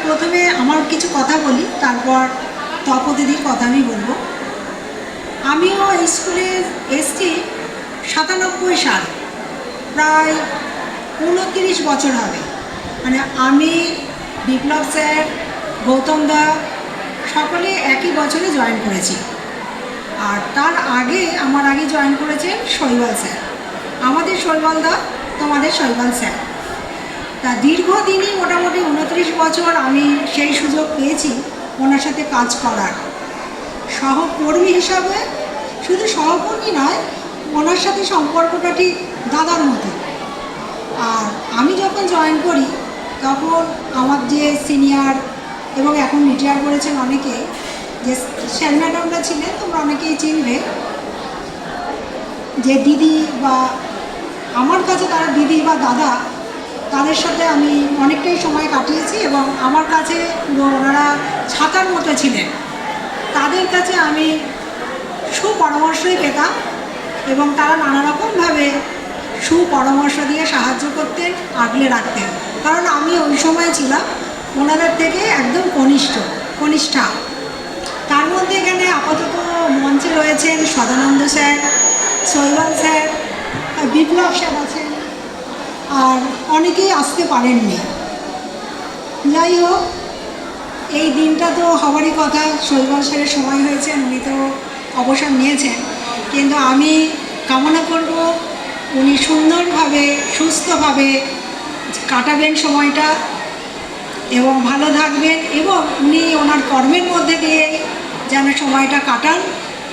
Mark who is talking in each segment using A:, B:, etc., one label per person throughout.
A: প্রথমে আমার কিছু কথা বলি, তারপর তপদিদির কথা আমি বলবো। আমিও এই স্কুলে এসছি 97 সাল, প্রায় 29 বছর হবে। মানে আমি, বিপ্লব স্যার, গৌতম দা সকলে একই বছরে জয়েন করেছি। আর তার আগে আমার আগে জয়েন করেছেন শৈবাল স্যার, আমাদের শৈবাল দা, তোমাদের শৈবাল স্যার। তা দীর্ঘদিনই মোটামুটি 29 বছর আমি সেই সুযোগ পেয়েছি ওনার সাথে কাজ করার। সহকর্মী হিসাবে, শুধু সহকর্মী নয়, ওনার সাথে সম্পর্কটা ঠিক দাদার মতো। আর আমি যখন জয়েন করি তখন আমার যে সিনিয়র এবং এখন রিটায়ার করেছেন অনেকে, যে স্যার ম্যাডামরা ছিলেন, তোমরা অনেকেই চিনবে, যে দিদি বা আমার কাছে তারা দিদি বা দাদা, তাদের সাথে আমি অনেকটাই সময় কাটিয়েছি এবং আমার কাছে ওনারা ছাতার মতো ছিলেন। তাদের কাছে আমি সুপরামর্শই পেতাম এবং তারা নানা রকমভাবে সুপরামর্শ দিয়ে সাহায্য করতেন, আগলে রাখতেন। কারণ আমি ওই সময় ছিলাম ওনাদের থেকে একদম কনিষ্ঠা। তার মধ্যে এখানে আপাতত মঞ্চে রয়েছেন সদানন্দ স্যার, শৈবাল স্যার, বিপ্লব স্যার আছেন, আর অনেকেই আসতে পারেননি। যাই হোক, এই দিনটা তো হবারই কথা। শৈবাল স্যারের সময় হয়েছে, উনি তো অবসর নিয়েছেন, কিন্তু আমি কামনা করব উনি সুন্দরভাবে সুস্থভাবে কাটাবেন সময়টা এবং ভালো থাকবেন, এবং উনি ওনার কর্মের মধ্যে দিয়ে যেন সময়টা কাটান,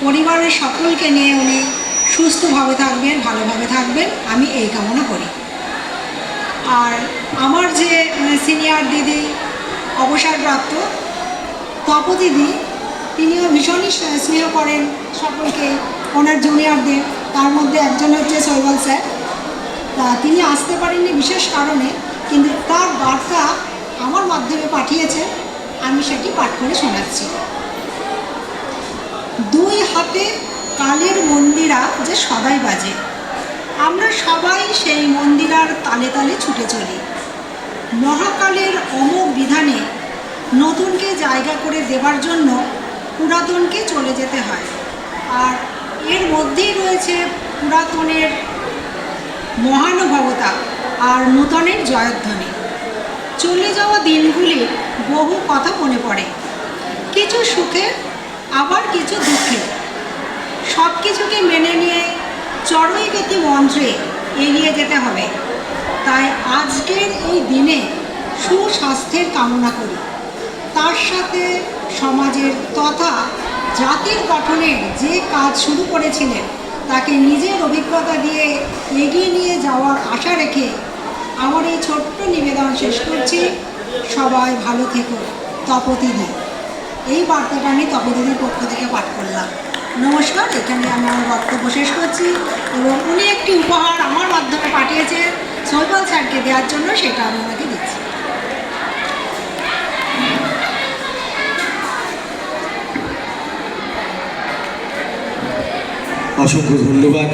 A: পরিবারের সকলকে নিয়ে উনি সুস্থভাবে থাকবেন, ভালোভাবে থাকবেন, আমি এই কামনা করি। আর আমার যে সিনিয়র দিদি, অবসরপ্রাপ্ত তপদিদি, তিনিও ভীষণই স্নেহ করেন সকলকে, ওনার জুনিয়রদের। তার মধ্যে একজন হচ্ছে শৈবাল স্যার। তা তিনি আসতে পারেননি বিশেষ কারণে, কিন্তু তার বার্তা আমার মাধ্যমে পাঠিয়েছেন, আমি সেটি পাঠ করে শোনাচ্ছি। দুই হাতে কালের মন্দিরা যে সদাই বাজে, আমরা সবাই সেই মন্দিরার তালে তালে ছুটে চলি। মহাকালের অমোঘ বিধানে নতুনকে জায়গা করে দেবার জন্য পুরাতনকে চলে যেতে হয়, আর এর মধ্যেই রয়েছে পুরাতনের মহানুভবতা আর নূতনের জয়ধ্বনি। চলে যাওয়া দিনগুলির বহু কথা মনে পড়ে, কিছু সুখে, আবার কিছু দুঃখে। সব কিছুকে মেনে নিয়ে চড়ুইগতি মন্ত্রে এগিয়ে যেতে হবে। তাই আজকের এই দিনে সুস্বাস্থ্যের কামনা করি, তার সাথে সমাজের তথা জাতির গঠনের যে কাজ শুরু করেছিলেন তাকে নিজের অভিজ্ঞতা দিয়ে এগিয়ে নিয়ে যাওয়ার আশা রেখে আমার এই ছোট্ট নিবেদন শেষ করছি। সবাই ভালো থেকো। তপদিদি। এই বার্তাটা আমি তপদিদির পক্ষ থেকে পাঠ করলাম। নমস্কার, এখানে আমি আমার বক্তব্য শেষ করছি, এবং উনি একটি উপহার আমার মাধ্যমে পাঠিয়েছেন শৈবাল স্যারকে দেওয়ার জন্য, সেটা আমি ওনাকে দিচ্ছি।
B: অসংখ্য ধন্যবাদ।